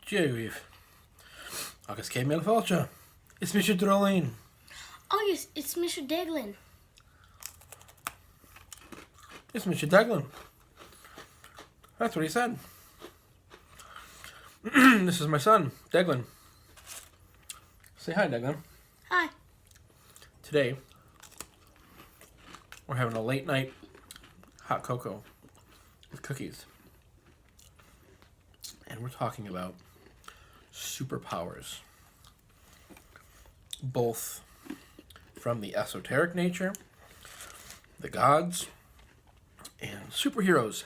Genevieve. Agus cé mé fáilte. Is Mr. Drolleen. Oh yes, it's Mr. Deglan. It's Mr. Deglan. That's what he said. This is my son, Deglan. Say hi, Deglan. Hi. Today, we're having a late night hot cocoa with cookies. And we're talking about superpowers. Both from the esoteric nature, the gods, and superheroes.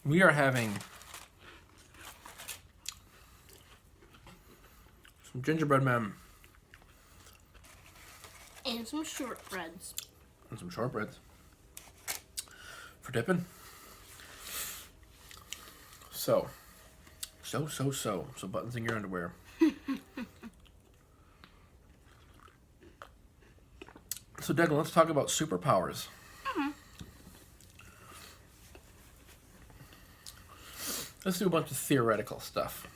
We are having some gingerbread men. And some shortbreads. And some shortbreads. For dipping. So buttons in your underwear. So, Deglan, let's talk about superpowers. Let's do a bunch of theoretical stuff.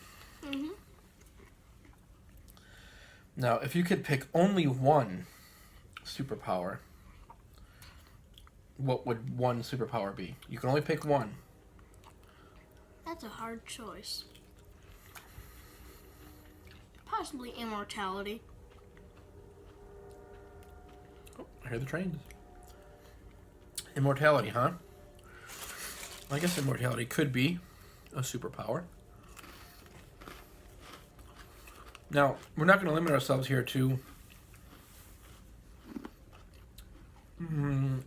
Now, if you could pick only one superpower, what would one superpower be? You can only pick one. That's a hard choice. Possibly immortality. Oh, I hear the trains. Immortality, huh? I guess immortality could be a superpower. Now, we're not going to limit ourselves here to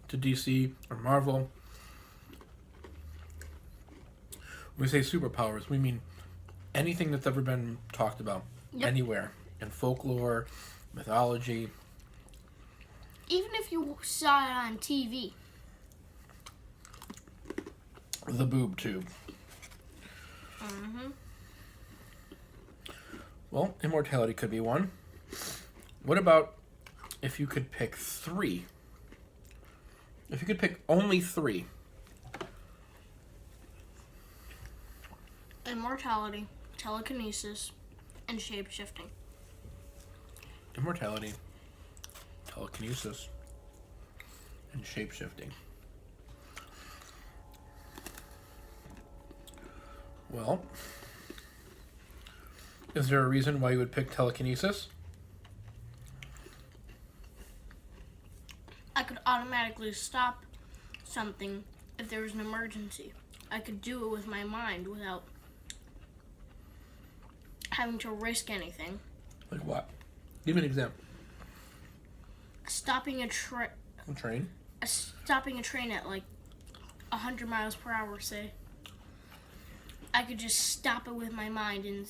DC or Marvel. When we say superpowers, we mean anything that's ever been talked about anywhere in folklore, mythology. Even if you saw it on TV. The boob tube. Well, immortality could be one. What about if you could pick three? If you could pick only three. Immortality, telekinesis, and shape-shifting. Immortality, telekinesis, and shape-shifting. Well, is there a reason why you would pick telekinesis? I could automatically stop something if there was an emergency. I could do it with my mind without having to risk anything. Like what? Give me an example. Stopping a train? Stopping a train at like 100 miles per hour, say. I could just stop it with my mind and...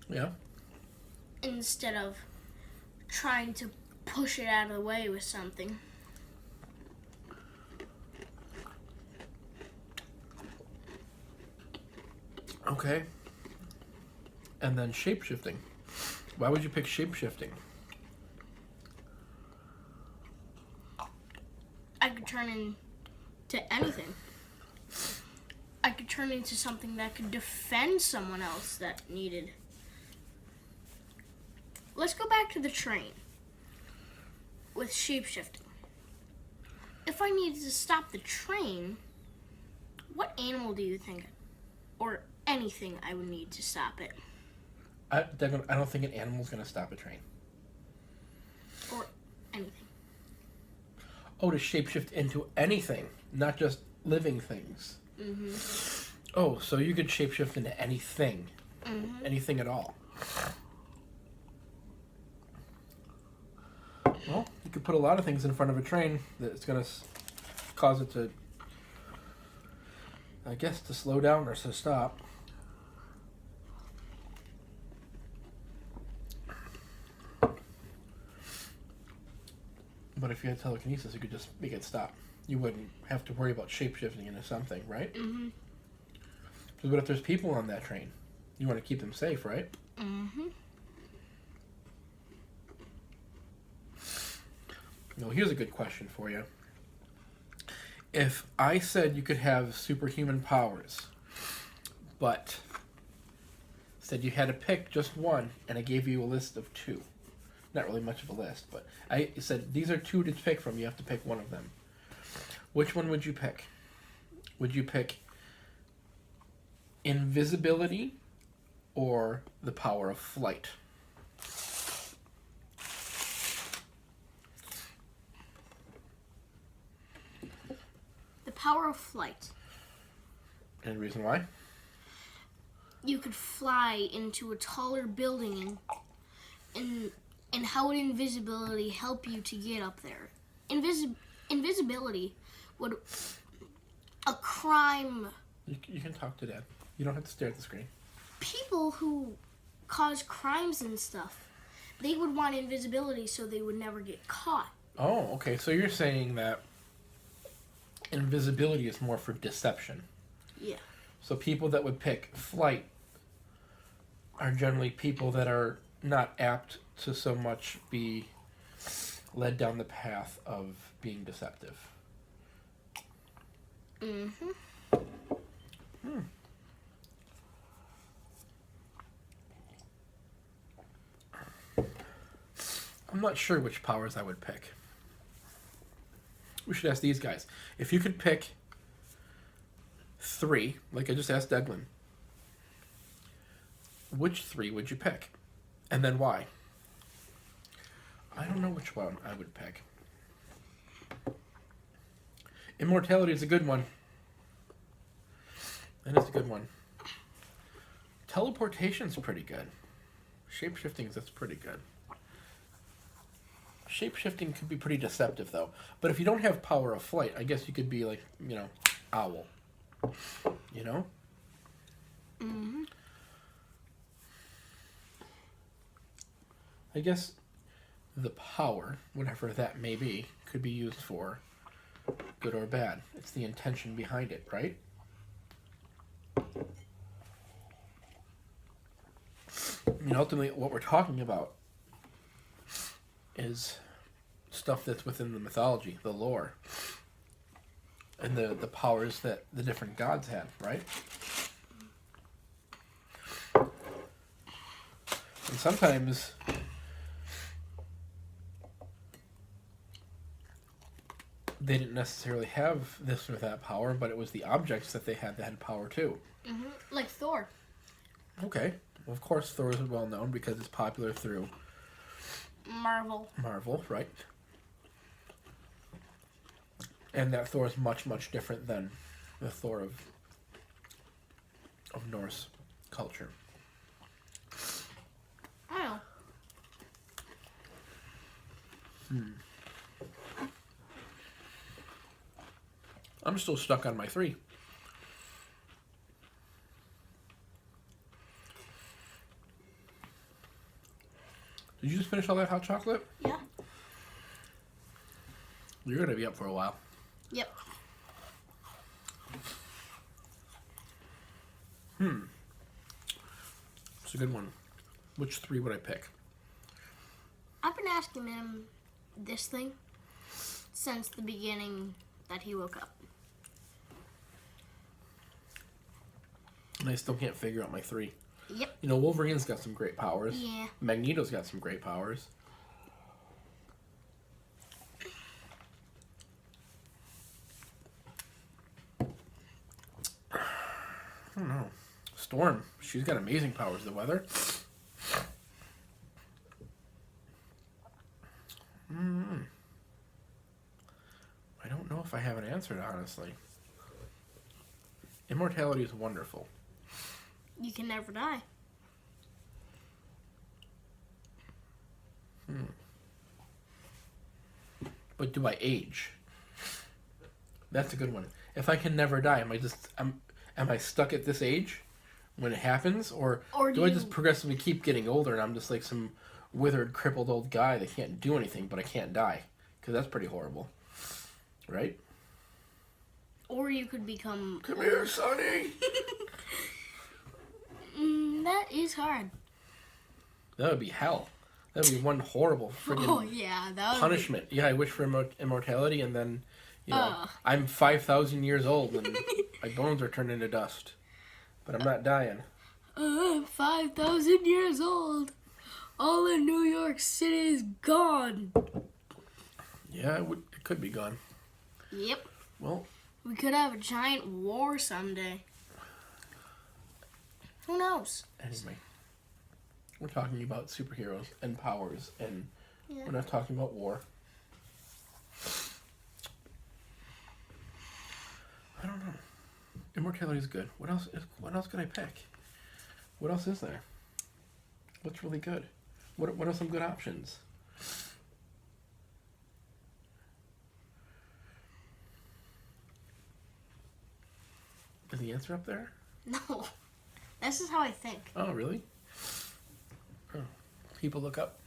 Yeah. Instead of trying to push it out of the way with something. Okay. And then shape-shifting. Why would you pick shape-shifting? I could turn into anything. I could turn into something that could defend someone else that needed. Let's go back to the train with shape-shifting. If I needed to stop the train, what animal do you think, or anything, I would need to stop it? I don't think an animal's going to stop a train. Or anything. Oh, to shapeshift into anything, not just living things. Oh, so you could shapeshift into anything. Anything at all. Well, you could put a lot of things in front of a train that's going to cause it to, I guess, to slow down or to stop. But if you had telekinesis, you could just make it stop. You wouldn't have to worry about shape-shifting into something, right? But what if there's people on that train? You want to keep them safe, right? Now, here's a good question for you. If I said you could have superhuman powers, but said you had to pick just one, and I gave you a list of two. Not really much of a list, but I said these are two to pick from. You have to pick one of them. Which one would you pick? Would you pick invisibility or the power of flight? The power of flight. Any reason why? You could fly into a taller building, and how would invisibility help you to get up there? Invisibility would a crime. You can talk to Dad. You don't have to stare at the screen. People who cause crimes and stuff, they would want invisibility so they would never get caught. Oh, okay. So you're saying that invisibility is more for deception. Yeah. So people that would pick flight are generally people that are not apt to so much be led down the path of being deceptive. Mm-hmm. I'm not sure which powers I would pick. We should ask these guys. If you could pick 3, like I just asked Deglan, which 3 would you pick? And then why? I don't know which one I would pick. Immortality is a good one. That is a good one. Teleportation's pretty good. Shapeshifting, that's pretty good. Shapeshifting could be pretty deceptive, though. But if you don't have power of flight, I guess you could be like, owl. You know? Mm-hmm. I guess the power, whatever that may be, could be used for good or bad. It's the intention behind it, right? Ultimately, what we're talking about is stuff that's within the mythology, the lore, and the powers that the different gods had, right? And sometimes they didn't necessarily have this or that power, but it was the objects that they had that had power too. Mm-hmm. Like Thor. Okay. Well, of course, Thor is well known because it's popular through Marvel, right? And that Thor is much, much different than the Thor of Norse culture. Oh. I'm still stuck on my 3. Did you just finish all that hot chocolate? Yeah. You're going to be up for a while. Yep. It's a good one. Which 3 would I pick? I've been asking him this thing since the beginning that he woke up. And I still can't figure out my 3. Yep. Wolverine's got some great powers. Yeah. Magneto's got some great powers. I don't know. Storm, she's got amazing powers. The weather. I don't know if I have an answer, honestly. Immortality is wonderful. You can never die. But do I age? That's a good one. If I can never die, am I stuck at this age when it happens, or do I just progressively keep getting older and I'm just like some withered, crippled old guy that can't do anything, but I can't die? Because that's pretty horrible, right? Or you could become... Come here, Sonny! That is hard. That would be hell. That would be one horrible friggin' Yeah, that would punishment. Yeah, I wish for immortality, and then, You know, I'm 5,000 years old and my bones are turned into dust, but I'm not dying. I'm 5,000 years old. All in New York City is gone. Yeah, it could be gone. Yep. Well, we could have a giant war someday. Who knows? Anyway, we're talking about superheroes and powers, and we're not talking about war. I don't know. Immortality is good. What else could I pick? What else is there? What's really good? What are some good options? Is the answer up there? No. This is how I think. Oh, really? Oh. People look up.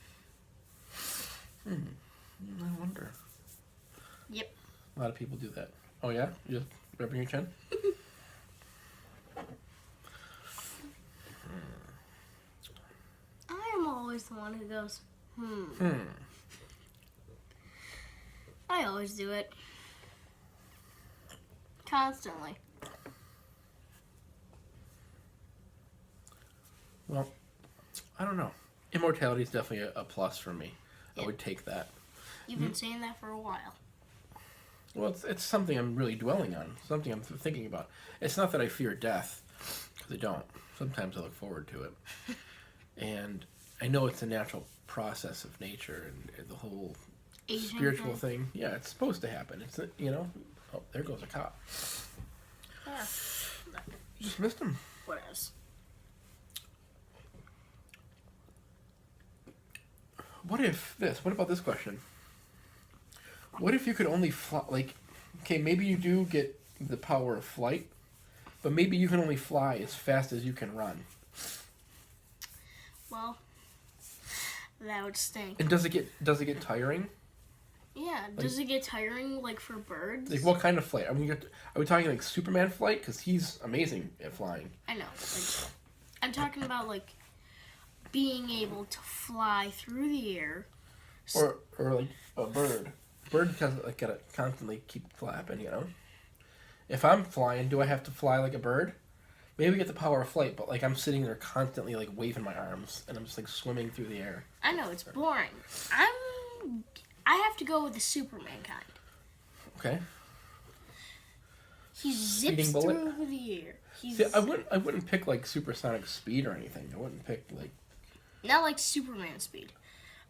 I wonder. Yep. A lot of people do that. Oh, yeah? You just rubbing your chin? I'm always the one who goes, I always do it. Constantly. Well, I don't know. Immortality is definitely a plus for me. Yep. I would take that. You've been saying that for a while. Well, it's something I'm really dwelling on. Something I'm thinking about. It's not that I fear death, because I don't. Sometimes I look forward to it. And I know it's a natural process of nature and the whole Aging spiritual thing. Yeah, it's supposed to happen. It's, oh, there goes a cop. Yeah. You just missed him. What else? What about this question? What if you could only fly, okay, maybe you do get the power of flight, but maybe you can only fly as fast as you can run. Well, that would stink. And does it get tiring? Yeah, does it get tiring, for birds? Like, what kind of flight? Are we talking, Superman flight? Because he's amazing at flying. I know. I'm talking about, being able to fly through the air. Or like, a bird. Bird has, gotta constantly keep flapping, If I'm flying, do I have to fly like a bird? Maybe get the power of flight, but, I'm sitting there constantly, waving my arms, and I'm just, swimming through the air. I know, it's boring. I have to go with the Superman kind. Okay. He zips through the air. See, I wouldn't pick, supersonic speed or anything. I wouldn't pick, Not like Superman speed.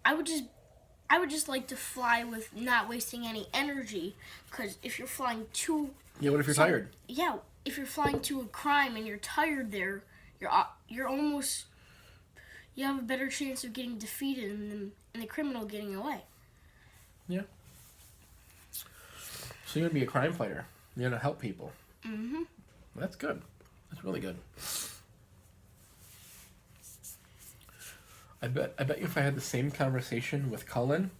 I would just like to fly with not wasting any energy, because if you're flying too... Yeah, what if you're tired? Yeah, if you're flying to a crime and you're tired there, you're almost... You have a better chance of getting defeated and the criminal getting away. Yeah. So you're going to be a crime fighter. You're going to help people. Mm-hmm. That's good. That's really good. I bet you if I had the same conversation with Cullen,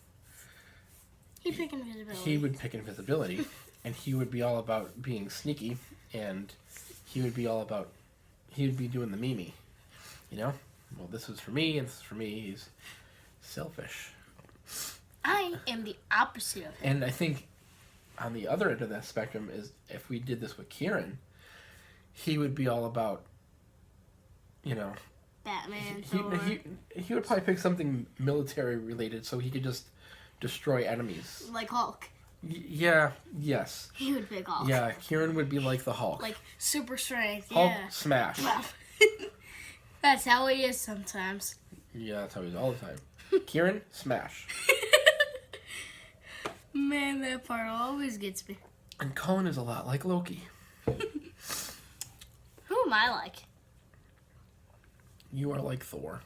he'd pick invisibility. He would pick invisibility, and he would be all about being sneaky, and he would be doing the Mimi, Well, this is for me, and this is for me. He's selfish. I am the opposite of him. And I think on the other end of that spectrum is if we did this with Kieran, he would be all about, Batman, he would probably pick something military related so he could just destroy enemies. Like Hulk. Yes. He would pick Hulk. Yeah, Kieran would be like the Hulk. Like super strength, Hulk yeah. smash. Well, that's how he is sometimes. Yeah, that's how he is all the time. Kieran, smash. Man, that part always gets me. And Cullen is a lot like Loki. Who am I like? You are like Thor.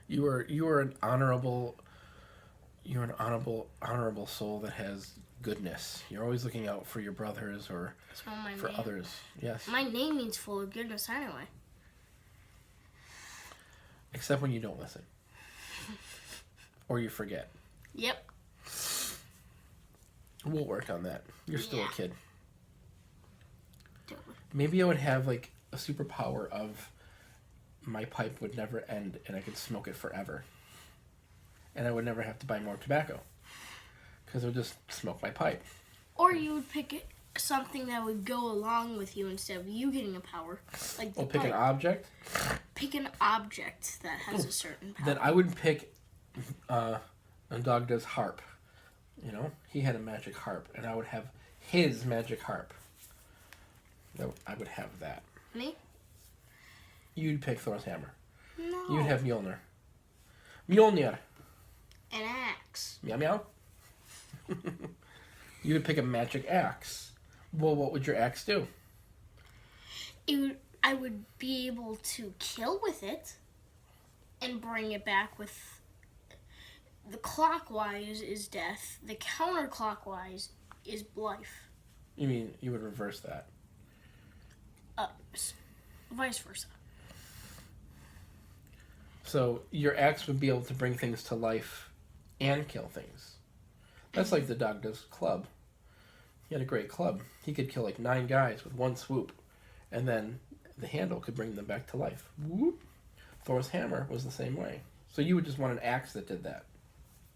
You are an honorable soul that has goodness. You're always looking out for your brothers or for others. Yes. My name means full of goodness anyway. Except when you don't listen. Or you forget. Yep. We'll work on that. You're still a kid. Totally. Maybe I would have a superpower of my pipe would never end and I could smoke it forever. And I would never have to buy more tobacco. Because I would just smoke my pipe. Or you would pick something that would go along with you instead of you getting a power. Like the pick an pipe. object? Pick an object that has a certain power. Then I would pick a dog does harp. You know, he had a magic harp, and I would have his magic harp. I would have that. Me? You'd pick Thor's hammer. No. You'd have Mjolnir. Mjolnir. An axe. Meow meow. You would pick a magic axe. Well, what would your axe do? I would be able to kill with it and bring it back with the clockwise is death, the counterclockwise is life. You mean you would reverse that? Vice versa. So your axe would be able to bring things to life and kill things. That's like the dog does club. He had a great club. He could kill like 9 guys with one swoop, and then the handle could bring them back to life. Whoop. Thor's hammer was the same way. So you would just want an axe that did that.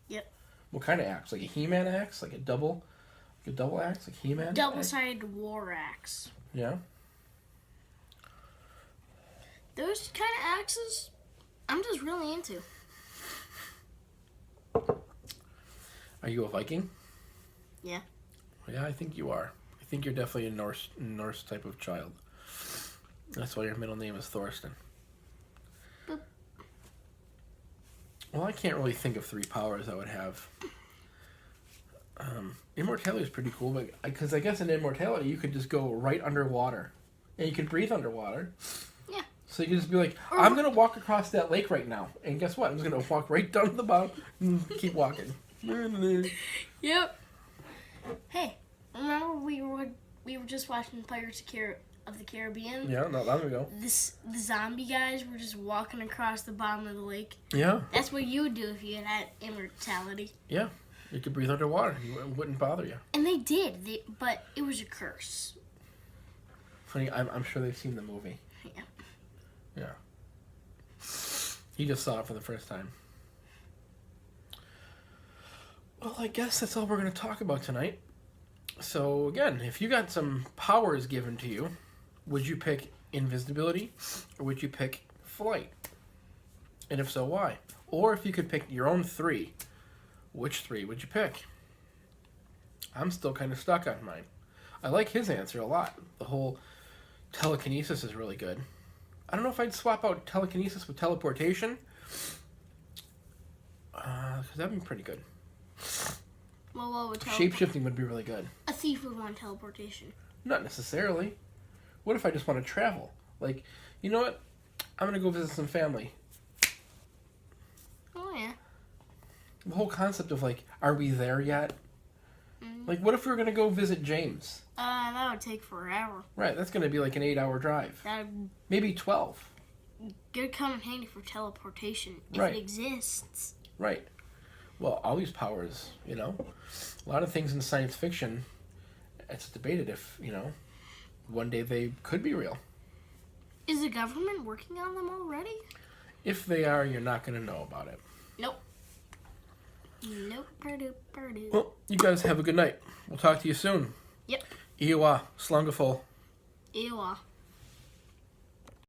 Yep. What kind of axe? Like a He-Man axe? Like a double axe? Like He-Man? Double-sided war axe. Yeah. Those kind of axes, I'm just really into. Are you a Viking? Yeah. Yeah, I think you are. I think you're definitely a Norse type of child. That's why your middle name is Thorsten. Boop. Well, I can't really think of 3 powers I would have. Immortality is pretty cool, but because I guess in immortality you could just go right underwater, and you can breathe underwater. Yeah. So you can just be like, I'm gonna walk across that lake right now, and guess what? I'm just gonna walk right down to the bottom and keep walking. Yep. Hey, remember we were just watching Pirates of the Caribbean? Yeah, not long ago. The zombie guys were just walking across the bottom of the lake. Yeah. That's what you would do if you had immortality. Yeah. You could breathe underwater. It wouldn't bother you. And they did, but it was a curse. Funny, I'm sure they've seen the movie. Yeah. Yeah. He just saw it for the first time. Well, I guess that's all we're going to talk about tonight. So, again, if you got some powers given to you, would you pick invisibility or would you pick flight? And if so, why? Or if you could pick your own 3, which 3 would you pick? I'm still kind of stuck on mine. I like his answer a lot. The whole telekinesis is really good. I don't know if I'd swap out telekinesis with teleportation. Because that'd be pretty good. Well, what would Shape-shifting would be really good. A thief would want teleportation. Not necessarily. What if I just want to travel? Like, you know what? I'm going to go visit some family. Oh, yeah. The whole concept of, like, are we there yet? Mm-hmm. Like, what if we were going to go visit James? That would take forever. Right, that's going to be like an 8-hour drive. Maybe 12. Good come in handy for teleportation, if Right. it exists. Right. Well, all these powers, you know, a lot of things in science fiction, it's debated if, you know, one day they could be real. Is the government working on them already? If they are, you're not going to know about it. Nope. Nope. Purdue. Well, you guys have a good night. We'll talk to you soon. Yep. Iwa, slungafol. Ewa.